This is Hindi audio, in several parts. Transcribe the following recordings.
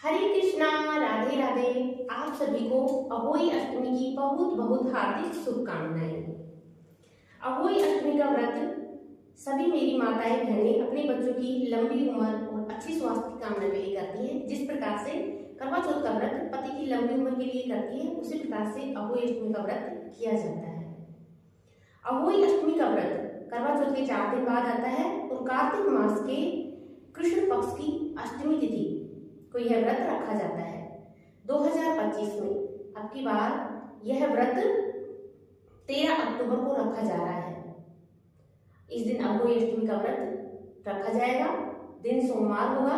हरे कृष्णा, राधे राधे। आप सभी को अहोई अष्टमी की बहुत बहुत हार्दिक शुभकामनाएं। अहोई अष्टमी का व्रत सभी मेरी माताएं बहनें अपने बच्चों की लंबी उम्र और अच्छी स्वास्थ्य की कामना के लिए करती हैं। जिस प्रकार से करवा चौथ का व्रत पति की लंबी उम्र के लिए करती है, उसी प्रकार से अहोई अष्टमी का व्रत किया जाता है। अहोई अष्टमी का व्रत करवा चौथ के 4 दिन बाद आता है और कार्तिक मास के कृष्ण पक्ष की अष्टमी तिथि को यह व्रत रखा जाता है। 2025 में अब की बार यह व्रत 13 अक्टूबर को रखा जा रहा है। इस दिन अहोई अष्टमी का व्रत रखा जाएगा। दिन सोमवार होगा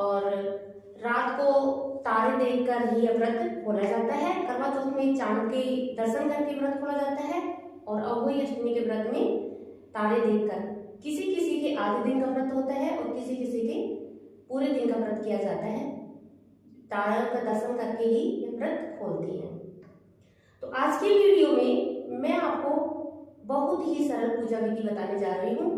और रात को तारे देखकर ही यह व्रत खोला जाता है। करवा चौथ में चांद के दर्शन करके व्रत खोला जाता है और अहोई अष्टमी के व्रत में तारे देखकर किसी किसी के आधे दिन का व्रत होता है और किसी किसी के पूरे दिन का व्रत किया जाता है। तारों का दर्शन करके ही यह व्रत खोलती है। तो आज की वीडियो में मैं आपको बहुत ही सरल पूजा विधि बताने जा रही हूँ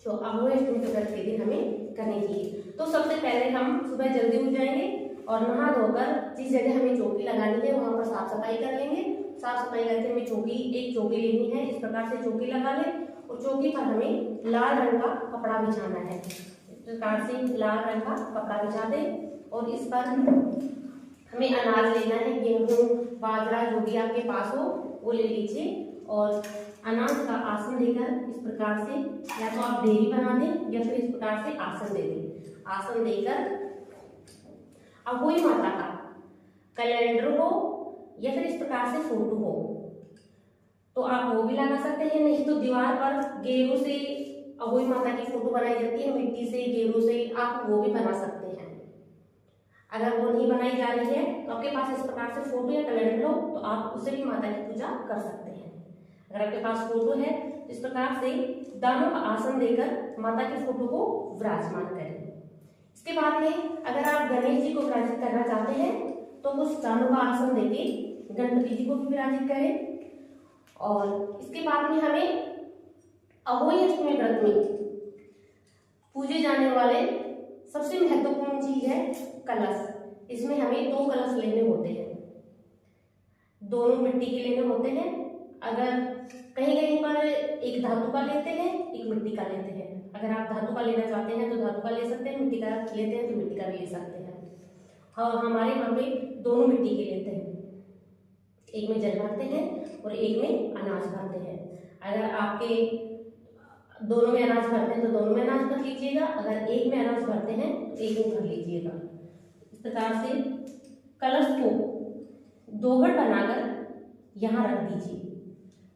जो अहोई अष्टमी के व्रत के दिन हमें करनी चाहिए। तो सबसे पहले हम सुबह जल्दी उठ जाएंगे और नहा धोकर जिस जगह हमें चौकी लगानी है वहां पर साफ सफाई कर लेंगे। साफ सफाई करके हमें एक चौकी लेनी है। इस प्रकार से चौकी लगा ले और चौकी पर हमें लाल रंग का कपड़ा बिछाना है। इस प्रकार से लाल रंग का कपड़ा बिछा दे और इस पर हमें अनाज लेना है। गेहूं, बाजरा जो भी आपके पास हो वो ले लीजिए और अनाज का आसन देकर इस प्रकार से या तो आप ढेरी बना दें या फिर इस प्रकार से आसन दे दें। आसन देकर अहोई माता का कैलेंडर हो या फिर इस प्रकार से फोटो हो तो आप वो भी लगा सकते हैं। नहीं तो दीवार पर गेरू से अहोई माता की फोटो बनाई जाती है, मिट्टी से, गेरू से, आप वो भी बना सकते हैं। अगर वो नहीं बनाई जा रही है तो आपके पास इस प्रकार से फोटो या कैलेंडर हो तो आप उससे भी माता की पूजा कर सकते हैं। अगर आपके पास फोटो है तो इस प्रकार से दानों का आसन देकर माता की फोटो को विराजमान करें। इसके बाद में अगर आप गणेश जी को विराजित करना चाहते हैं तो उस दानों का आसन देके गणपति जी को भी विराजित करें। और इसके बाद में हमें अहोई अष्टमी व्रत में पूजे जाने वाले सबसे महत्वपूर्ण चीज है कलश। इसमें हमें 2 कलश लेने होते हैं, दोनों मिट्टी के लेने होते हैं। अगर कहीं कहीं पर एक धातु का लेते हैं, एक मिट्टी का लेते हैं। अगर आप धातु का लेना चाहते हैं तो धातु का ले सकते हैं, मिट्टी का लेते हैं तो मिट्टी का भी ले सकते हैं। हाँ, हमारे यहाँ पे दोनों मिट्टी के लेते हैं। एक में जल भरते हैं और एक में अनाज भरते हैं। अगर आपके दोनों में अनाज भरते हैं तो दोनों में अनाज भर लीजिएगा। अगर एक में अनाज भरते हैं तो एक में भर लीजिएगा। इस प्रकार से कलश को 2 गढ़ बनाकर यहाँ रख दीजिए।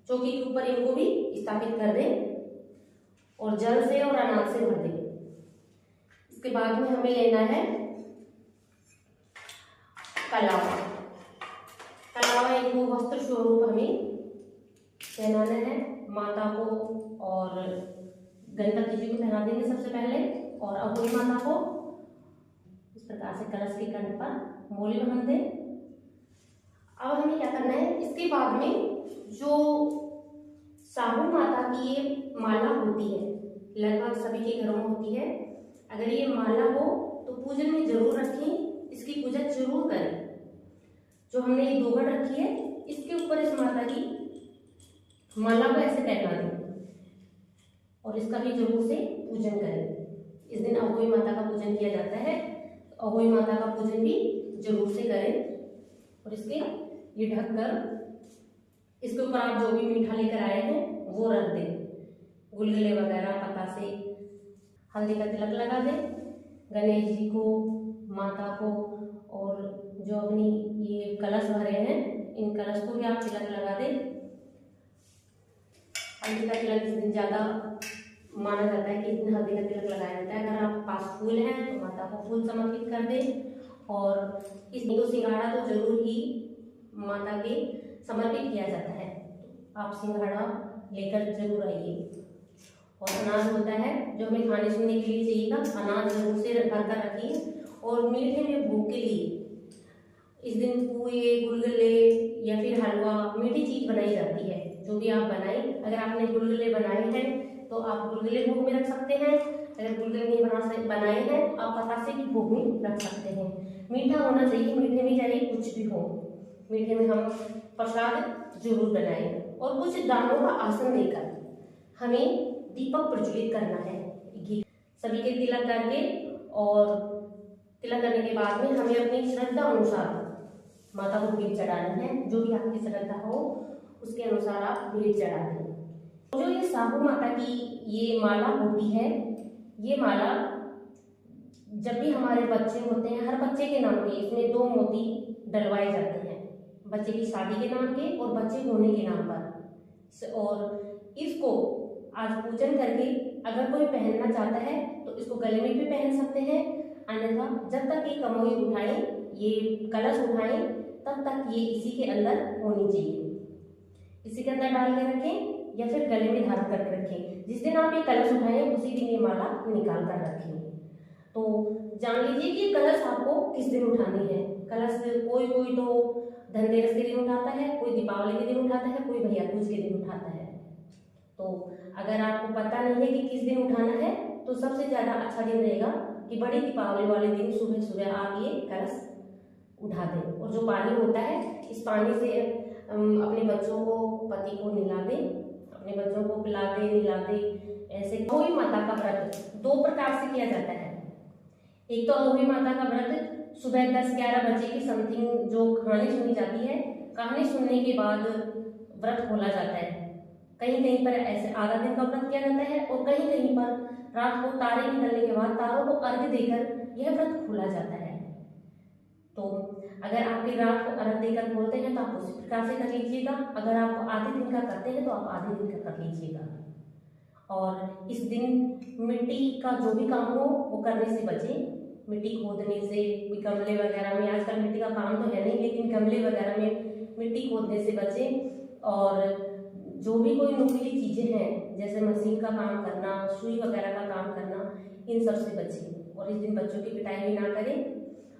चौकी के ऊपर इनको भी स्थापित कर दें और जल से और अनाज से भर दें। इसके बाद में हमें लेना है कलावा। कलावा एक वस्त्र स्वरूप हमें पहनाना है माता को और गणपति जी को पहना देंगे सबसे पहले और अहोई माता को इस प्रकार से कलश के कंठ पर मोली बांध दें। अब हमें क्या करना है, इसके बाद में जो साहू माता की ये माला होती है, लगभग सभी के घरों में होती है। अगर ये माला हो तो पूजन में जरूर रखें, इसकी पूजा जरूर करें। जो हमने ये 2 गढ़ रखी है इसके ऊपर इस माता की माला को ऐसे पहना दें और इसका भी जरूर से पूजन करें। इस दिन अहोई माता का पूजन किया जाता है, तो अहोई माता का पूजन भी जरूर से करें। और इसके ये ढककर इसके ऊपर आप जो भी मीठा लेकर आए हैं वो रख दें। गुलगुले वगैरह, बतासे, हल्दी का तिलक लगा दें गणेश जी को, माता को और जो अपनी ये कलश भरे हैं इन कलश को भी आप तिलक लगा दें। हल्दी का तिलक इस दिन ज्यादा माना जाता है कि इस दिन हल्दी का तिलक लगाया जाता है। अगर आप पास फूल हैं तो माता को फूल समर्पित कर दें और इस तो सिंघाड़ा तो जरूर ही माता के समर्पित किया जाता है। आप सिंघाड़ा लेकर जरूर आइए। और अनाज होता है जो हमें खाने सुनने के लिए चाहिएगा, अनाज जरूर से भर कर रखिए। और मीठे में भोग के लिए इस दिन पुए, गुलगुले या फिर हलवा, मीठी चीज बनाई जाती है। जो भी आप बनाएं, अगर आपने गुलगुले बनाए हैं तो आप गुलगुले भोग में रख सकते हैं। अगर गुलगुले नहीं बनाए हैं तो आप बतासे की भोग में रख सकते हैं। मीठा होना चाहिए, मीठे में चाहे कुछ भी हो, मीठे में हम प्रसाद जरूर बनाएं। और कुछ दानों का आसन देकर हमें दीपक प्रज्वलित करना है। घी सभी के तिलक करके, और तिलक करने के बाद में हमें अपनी श्रद्धा अनुसार माता को भेंट चढ़ानी है। जो भी आपकी श्रद्धा हो उसके अनुसार आप भेंट चढ़ा दें। जो ये साहू माता की ये माला होती है, ये माला जब भी हमारे बच्चे होते हैं, हर बच्चे के नाम पे इसमें 2 मोती डलवाए जाते हैं, बच्चे की शादी के नाम के और बच्चे होने के नाम पर। और इसको आज पूजन करके अगर कोई पहनना चाहता है तो इसको गले में भी पहन सकते हैं, अन्यथा जब तक ये कमोई उठाएं, ये कलश उठाएं, तब तक ये इसी के अंदर होनी चाहिए। इसी के अंदर डाल के रखें या फिर गले में धारण करके रखें। जिस दिन आप ये कलश उठाएं उसी दिन ये माला निकाल कर रखें। तो जान लीजिए कि कलश आपको किस दिन उठानी है। कलश कोई तो धनतेरस के दिन उठाता है, कोई दीपावली के दिन उठाता है, कोई भैया दूज के दिन उठाता है। तो अगर आपको पता नहीं है कि किस दिन उठाना है तो सबसे ज्यादा अच्छा दिन रहेगा कि बड़ी दीपावली वाले दिन सुबह सुबह आप ये कलश उठा दें। और जो पानी होता है, इस पानी से अपने बच्चों को, पति को नहला दें, अपने बच्चों को पिला दे, नहला दे। ऐसे अहोई माता का व्रत 2 प्रकार से किया जाता है। एक तो अहोई माता का व्रत सुबह 10-11 बजे की समथिंग जो कहानी सुनी जाती है, कहानी सुनने के बाद व्रत खोला जाता है। कहीं कहीं पर ऐसे आधा दिन का व्रत किया जाता है और कहीं कहीं पर रात को तारे निकलने के बाद तारों को अर्घ्य देकर यह व्रत खोला जाता है। तो अगर आपकी रात को अर्घ्य देकर खोलते हैं तो आप उसी प्रकार से कर लीजिएगा। अगर आप आधे दिन का करते हैं तो आप आधे दिन का कर लीजिएगा। और इस दिन मिट्टी का जो भी काम हो वो करने से बचें। मिट्टी खोदने से, गमले वगैरह में, आजकल मिट्टी का काम तो है नहीं, लेकिन गमले वगैरह में मिट्टी खोदने से बचें। और जो भी कोई नुकीली चीजें हैं जैसे मशीन का काम करना, सुई वगैरह का काम करना, इन सब से बचें। और इस दिन बच्चों की पिटाई भी ना करें।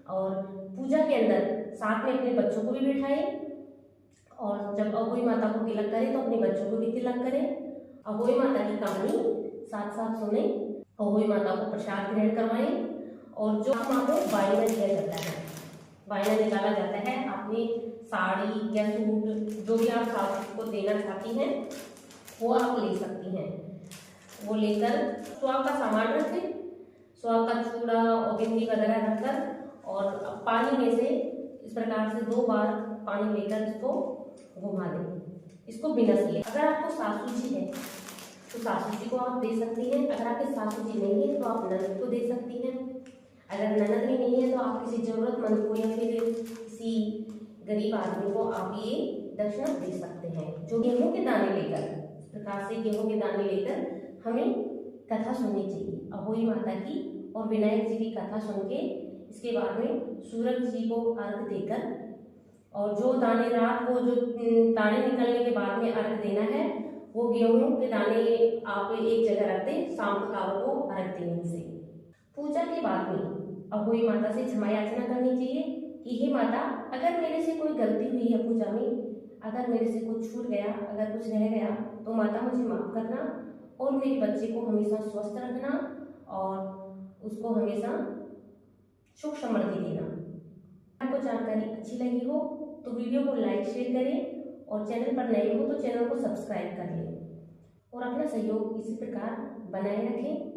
और पूजा के अंदर साथ में अपने बच्चों को भी बिठाएं। और जब अहोई माता को तिलक करें तो अपने बच्चों को भी तिलक करें। अहोई माता की कहानी साथ साथ सुने, अहोई माता को प्रसाद ग्रहण करवाएं। और जो माँ को वायना दिया जाता है, वायना निकाला जाता है, अपनी साड़ी या सूट जो भी आप सास को देना चाहती हैं वो आप ले सकती हैं। वो लेकर सुहाग का सामान रखें, सुहाग का चूड़ा और बिंदी वगैरह रखकर और पानी में से इस प्रकार से 2 बार पानी लेकर इसको घुमा दें। इसको बिना सिले। अगर आपको सासू जी है तो सासू जी को आप दे सकती हैं। अगर आपके सासू जी नहीं है तो आप ननद को दे सकती हैं। अगर ननद भी नहीं है तो आप किसी जरूरतमंद को या फिर किसी गरीब आदमी को आप ये दक्षिणा दे सकते हैं। जो गेहूं के दाने लेकर, इस प्रकार से गेहूं के दाने लेकर हमें कथा सुननी चाहिए अहोई माता की और विनायक जी की कथा सुन के इसके बाद में सूरज जी को अर्घ देकर, और जो दाने रात को जो दाने निकलने के बाद में अर्घ देना है वो गेहूं के दाने आप एक जगह रख दें, शाम को तारों को अर्घ देने से। पूजा के बाद में अहोई माता से क्षमा याचना करनी चाहिए कि हे माता, अगर मेरे से कोई गलती हुई है पूजा में, अगर मेरे से कुछ छूट गया, अगर कुछ रह गया तो माता मुझे माफ करना और मेरे बच्चे को हमेशा स्वस्थ रखना और उसको हमेशा सुख समृद्धि देना। आपको जानकारी अच्छी लगी हो तो वीडियो को लाइक शेयर करें और चैनल पर नए हो तो चैनल को सब्सक्राइब कर लें और अपना सहयोग इसी प्रकार बनाए रखें।